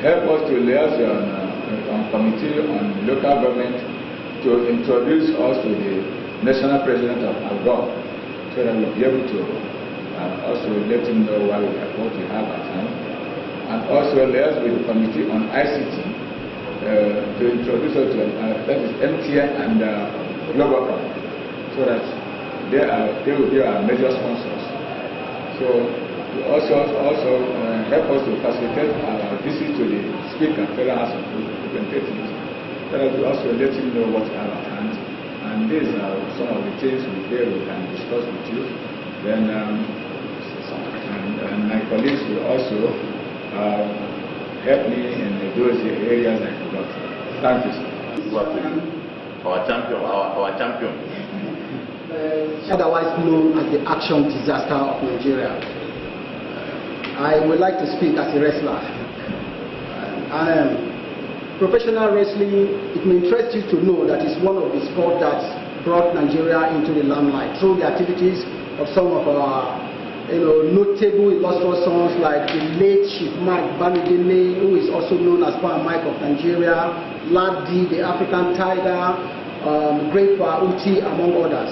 help us to liaise on committee on local government to introduce us to the national president of Algon, so that we'll be able to also let him know what we have at hand, and also liaise with the committee on ICT to introduce us to that is MTN and Global, so that they will be our major sponsors. So also help us to facilitate our visit to the Speaker, Federal House of Representatives, so that we also let him know what we have at hand. And these are some of the things we can discuss with you. Then and my colleagues will also help me in those areas I forgot. Thank you, sir. Our champion. Otherwise known as the action disaster of Nigeria. I would like to speak as a wrestler. Professional wrestling, it may interest you to know that it's one of the sports that brought Nigeria into the limelight through the activities of some of our notable illustrious sons like the late Chief Mike Bamidele, who is also known as Power Mike of Nigeria, Ladi, the African Tiger, Great Uti, among others.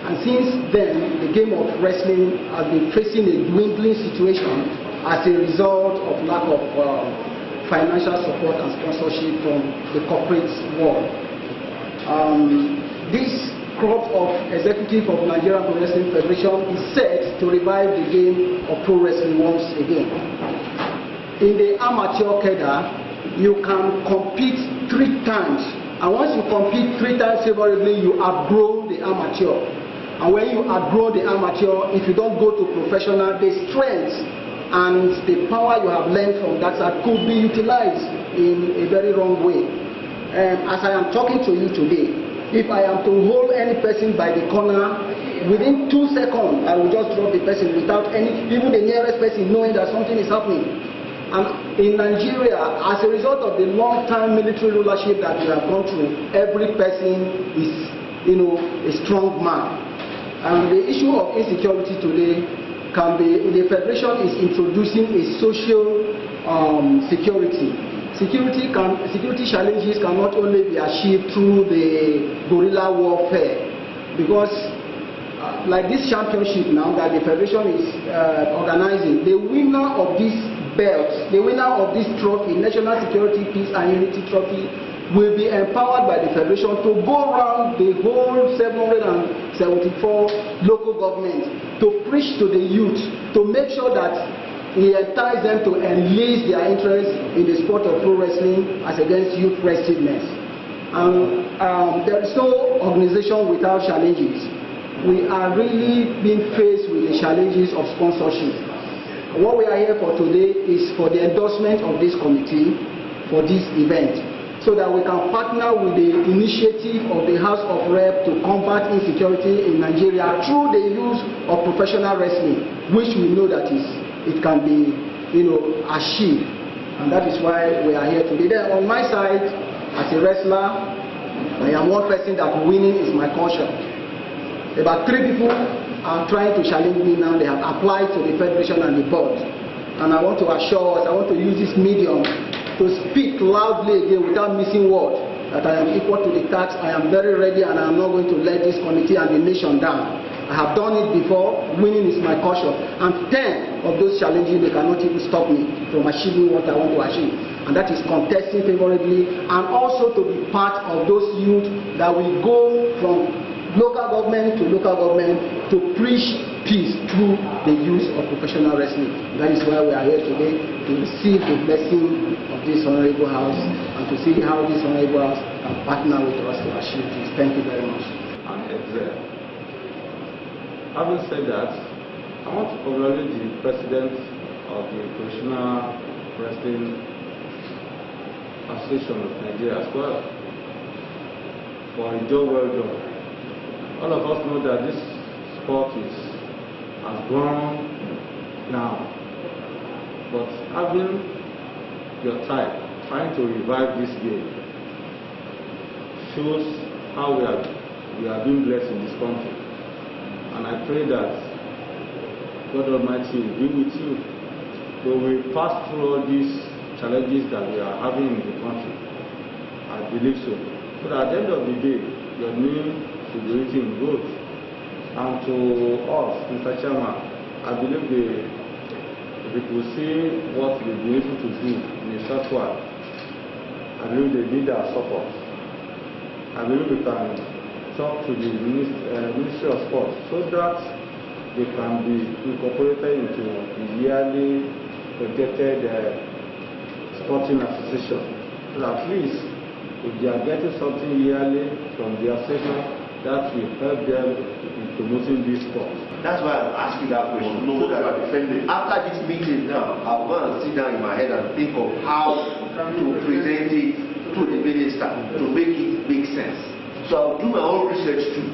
And since then, the game of wrestling has been facing a dwindling situation as a result of lack of financial support and sponsorship from the corporate world. This crop of executive of Nigerian Pro Wrestling Federation is set to revive the game of pro wrestling once again. In the amateur cadre, you can compete 3 times, and once you compete 3 times favorably, you outgrow the amateur. And when you outgrow the amateur, if you don't go to professional, the strength and the power you have learned from that side could be utilized in a very wrong way. As I am talking to you today, if I am to hold any person by the corner, within 2 seconds, I will just drop the person without even the nearest person knowing that something is happening. And in Nigeria, as a result of the long-time military rulership that we have gone through, every person is, a strong man. And the issue of insecurity today can be, the Federation is introducing a social security. Security challenges can not only be achieved through the guerrilla warfare, because like this championship now that the Federation is organizing, the winner of this belt, the winner of this trophy, National Security, Peace and Unity Trophy, will be empowered by the Federation to go around the whole 774 local governments to preach to the youth, to make sure that he entices them to enlist their interest in the sport of pro wrestling as against youth restiveness. There is no organization without challenges. We are really being faced with the challenges of sponsorship. What we are here for today is for the endorsement of this committee for this event, so that we can partner with the initiative of the House of Rep to combat insecurity in Nigeria through the use of professional wrestling, which we know that it can be, achieved, and that is why we are here today. Then on my side, as a wrestler, I am one person that winning is my culture. About 3 people are trying to challenge me now. They have applied to the Federation and the board, and I want to assure us, I want to use this medium to speak loudly again without missing word, that I am equal to the task. I am very ready, and I am not going to let this committee and the nation down. I have done it before. Winning is my culture, and 10 of those challenges, they cannot even stop me from achieving what I want to achieve, and that is contesting favorably, and also to be part of those youth that will go from local government to preach peace through the use of professional wrestling. That is why we are here today, to receive the blessing of this Honorable House and to see how this Honorable House can partner with us to achieve this. Thank you very much. And excel. Having said that, I want to congratulate the President of the Professional Wrestling Association of Nigeria as well for a job well done. All of us know that this sport has grown now, but having your type trying to revive this game shows how we are being blessed in this country, and I pray that God Almighty will be with you. We will pass through all these challenges that we are having in the country. I believe so. But at the end of the day, your name should be written in gold. And to us, Mr. Chairman, I believe if we could see what we've been able to do in the Southwest, I believe they need our support. I believe we can talk to the Ministry of Sport so that they can be incorporated into the yearly projected sporting association. So at least if they are getting something yearly from the association, that will help them in promoting this sport. That's why I'm asking that question. So that after this meeting now, I'm going to sit down in my head and think of how to present it to the minister to make it make sense. So I'll do my own research too.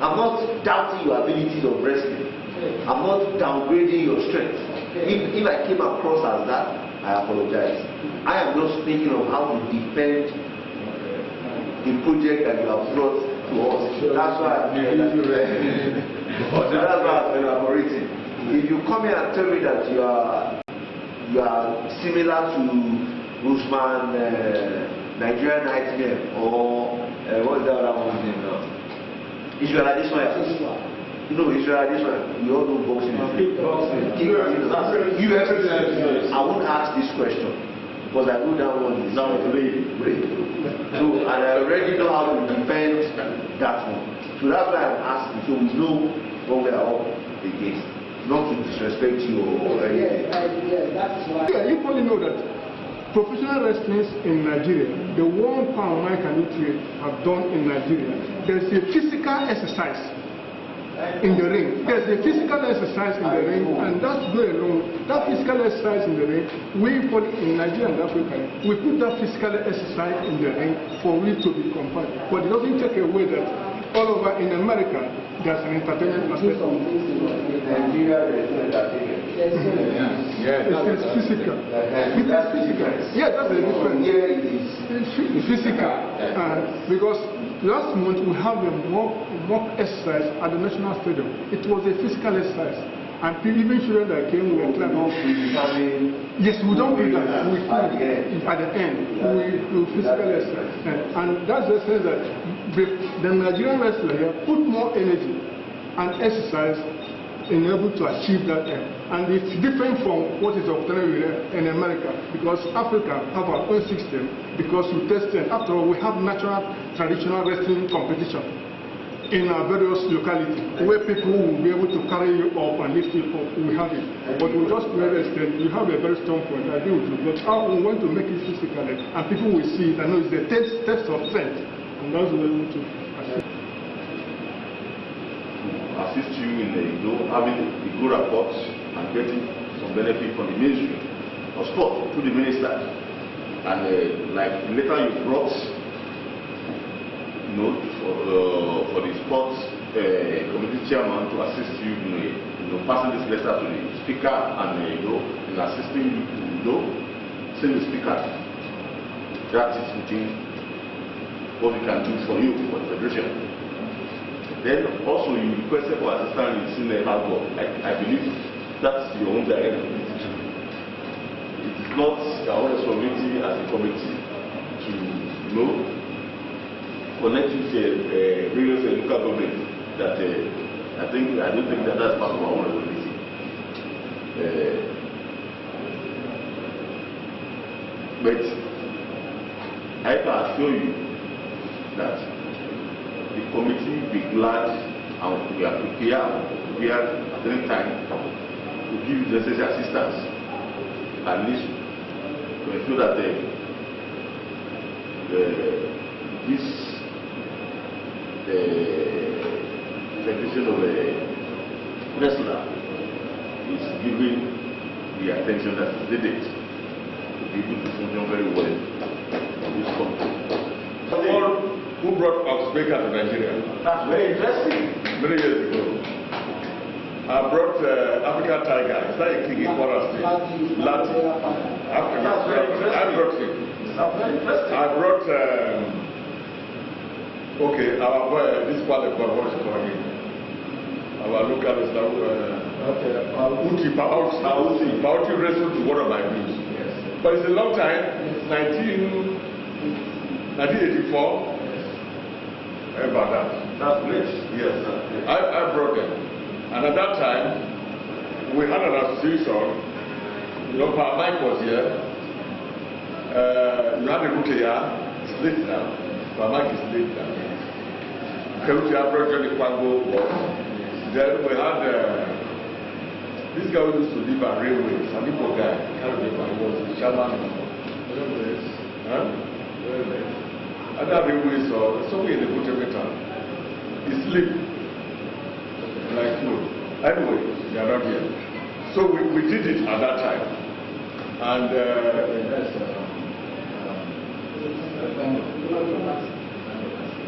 I'm not doubting your abilities of wrestling. I'm not downgrading your strength. If I came across as that, I apologize. I am just thinking of how to defend the project that you have brought to us. That's why I'm elaborating. If you come here and tell me that you are similar to Usman, Nigerian Nightmare, or what's the other one's name now? Israel Adesanya. You know Israel Adesanya. You all know boxing. UFC. I won't ask this question because I know that one is now great. So and I already know how to defend that one. So that's why I'm asking. So we know what we are up against. Not to disrespect you or anything. That's why. Yeah, you probably know that professional wrestlers in Nigeria, the £1 Mike and Attai have done in Nigeria, there's a physical exercise in the ring. There's a physical exercise in the ring, and that's going along. That physical exercise in the ring, we put in Nigeria and Africa, we put that physical exercise in the ring for it to be combined. But it doesn't take away that all over in America, there's an entertainment aspect. Nigeria, there is no entertainment. It's physical. It is physical. Yeah, that's the difference. Yeah, it is. It's physical. Because last month we have a mock exercise at the National Stadium. It was a physical exercise. And even children that came were clapping. Yes, we don't do that. We at the end. We do physical exercise. And that's the sense that the Nigerian wrestler here put more energy and exercise in able to achieve that end. And it's different from what is obtained in America, because Africa have our own system, because we test it. After all, we have natural traditional wrestling competition in our various localities where people will be able to carry you up and lift you up. We have it. But we just very extent, you have a very strong point. I agree with you. But how we want to make it physical, and people will see it and know it's the test of strength. And that's the way we want to achieve. Assist you in having a good rapport and getting some benefit from the Ministry of Sport to the minister. And like the letter you brought, for the sports committee chairman to assist you in passing this letter to the speaker and in assisting you to send the speaker. That is within what we can do for you for the federation. Then also you requested for assistance in senior hardball. I believe that's your own direct ability. It is not our responsibility as a committee to connect with various local governments that I don't think that that's part of our own responsibility. But I can assure you that the committee will be glad and we are prepared at any time to give you the necessary assistance, at least to ensure that this federation of wrestler is given the attention that is needed to be able to function very well in this country. Who brought Oxbreaker to Nigeria? That's very interesting. Many years ago. I brought African Tiger. Is that a king in Kwara State? Latin. That's very interesting. I brought him. That's very interesting. I brought, our boy, this part of what is called him? Our local is now, Uti Pauti wrestled to one of my groups. Yes. But it's a long time. It's 1984. How about that? That's great. Yes. I brought them. And at that time, we had an association. You know, Mike was here. You had a Rukia. It's late now. Mike is late now. Karukia brought Johnny Kwango was. Then we had this guy who used to live at railways. Some people guy. I can't remember. He was the chairman of railways. Other railways or somewhere in the Kutebe town. He sleep. Like no. Anyway, they are not here. So we did it at that time. And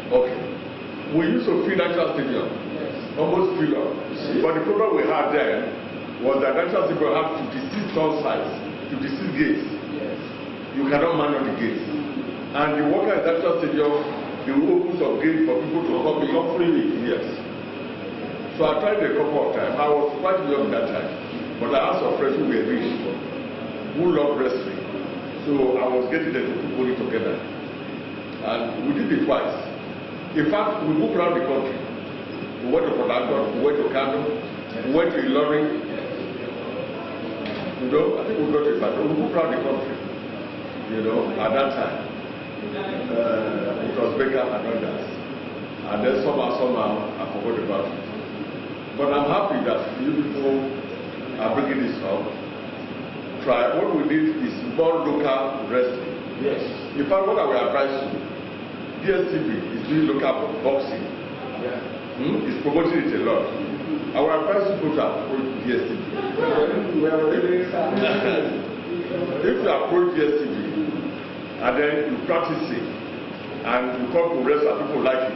okay. We used to fill National Stadium. Almost fill up. But the problem we had then was that National Stadium had 56 ton sites, 56 gates. You cannot man on the gates. And the workers at National Stadium, they will open some gates for people to come in freely. Yes. So I tried a couple of times. I was quite young that time. But I had some friends who were rich, who loved wrestling. So I was getting them to put it together. And we did it twice. In fact, we moved around the country. We went to Port Harcourt, we went to Kano, we went to Ilorin. You know, I think we got to Ibadan. We moved around the country. You know, at that time. It was Baker and others. And then somehow, I forgot about it. But I'm happy that you people are bringing this up. Try. What we need is more local wrestling. Yes. In fact, what I will advise you, DSTV is doing local boxing. It's promoting it a lot. I will advise you to approach DSTV. If you approach DSTV and then you practice it and you come to wrestle and people like it.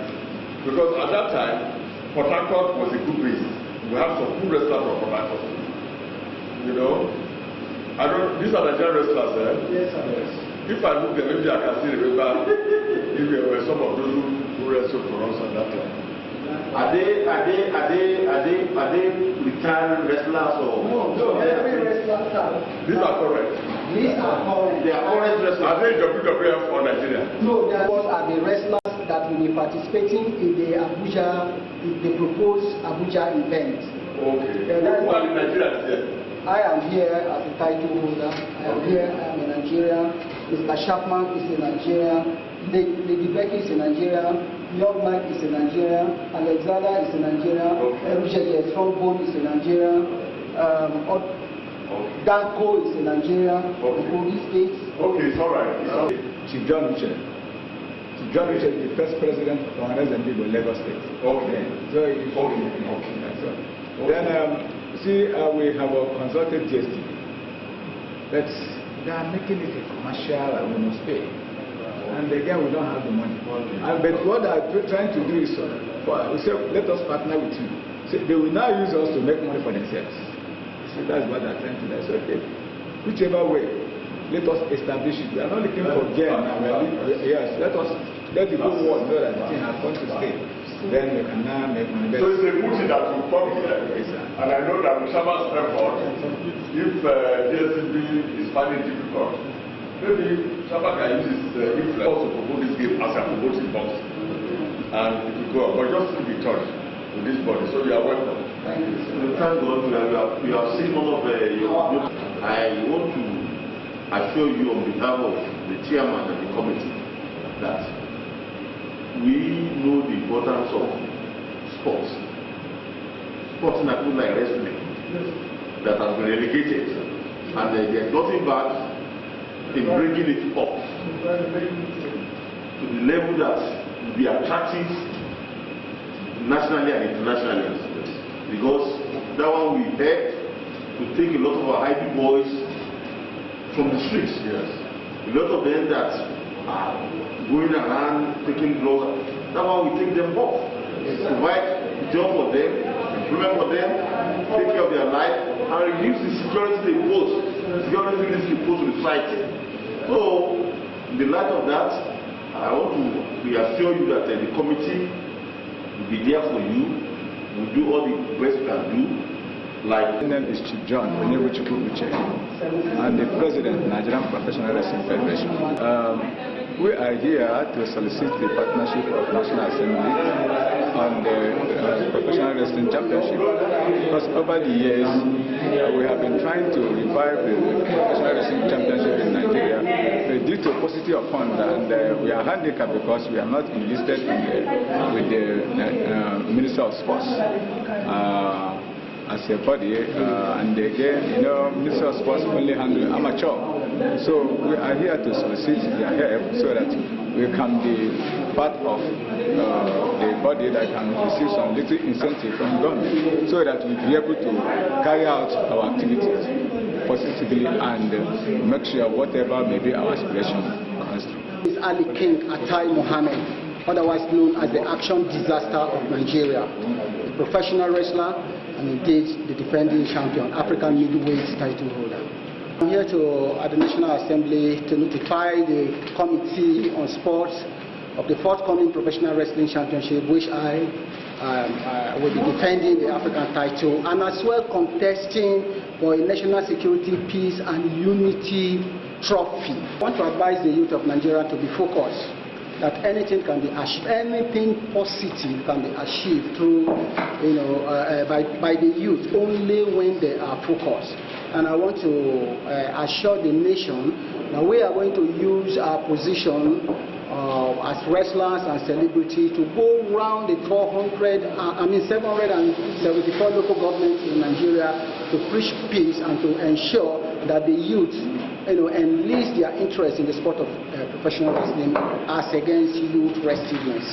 Because at that time, Port Harcourt was a good base. We have some good wrestlers from Port Harcourt. You know? These are Nigerian wrestlers, eh? Yes, sir. Yes. If I look there, maybe I can still remember if there were some of those who wrestled for us at that time. Are they retired wrestlers or? No, every wrestler. These are correct. These are current. They are current wrestlers. Are they WWF or Nigeria? No, they are the wrestlers that will be participating in the proposed Abuja event. Okay. Who are the Nigerians here? I am here as a title holder. I am here, I am in Nigeria. Mr. Chapman is in Nigeria. Lady Becky is in Nigeria. Young Mike is in Nigeria. Alexander is in Nigeria. Richard Strongbone is in Nigeria. Danko is in Nigeria. These states. Okay, it's all right. Chief John Uche. Chief John Uche is the first president of RSMB in Lagos State. Okay. So then we have consulted GSTV. But they are making it a commercial space. And again, we don't have the money. But what they are trying to do is, we say, let us partner with you. So they will now use us to make money for themselves. So that's what they are trying to do. So okay, whichever way, let us establish it. We are not looking for gain. Yes, let the whole world know that the thing has come to stay. Then we can now make money. So it's a booty that will come here. Yes, sir. And I know that with Shaman's effort, if DSTV is finding it difficult, maybe Shaman can use his influence to promote this game as a promoting box. And it will go up. But just keep in touch with this body. So you are welcome. Thank you. Thank God you have seen all of your. I want to assure you on behalf of the chairman and the committee that we know the importance of sports. Sports in a good like wrestling that has been relegated, and there's nothing bad in bringing it up to the level that will be attractive nationally and internationally. Because that one we had to take a lot of our IP boys from the streets. Yes. A lot of them that are going around taking drugs. That one we take them off. Provide job for them, employment for them, take care of their life, and reduce the security they pose. Security they pose to the society. So, in the light of that, I want to reassure you that the committee will be there for you. We'll do all the best we can do. Like, My name is Chief John Onyebuchukwu, and the President, Nigerian Professional Wrestling Federation. We are here to solicit the partnership of National Assembly on the Professional Wrestling Championship, because over the years we have been trying to revive the Professional Wrestling Championship in Nigeria due to paucity of funds, and we are handicapped because we are not enlisted with the Minister of Sports as a body, and again, Minister of Sports only handle amateur. So we are here to solicit their help so that we can be part of the body that can receive some little incentive from government, so that we'll be able to carry out our activities positively and make sure whatever may be our aspiration comes through. Is Ali King Attai Mohammed, otherwise known as the Action Disaster of Nigeria, a professional wrestler and indeed the defending champion, African middleweight title holder. I'm here at the National Assembly to notify the Committee on Sports of the forthcoming Professional Wrestling Championship, which I will be defending the African title, and as well contesting for a National Security, Peace and Unity Trophy. I want to advise the youth of Nigeria to be focused, that anything can be achieved, anything positive can be achieved through, by the youth only when they are focused. And I want to assure the nation that we are going to use our position as wrestlers and celebrities to go around the 774 local governments in Nigeria to preach peace and to ensure that the youth enlist their interest in the sport of professional wrestling as against youth restiveness.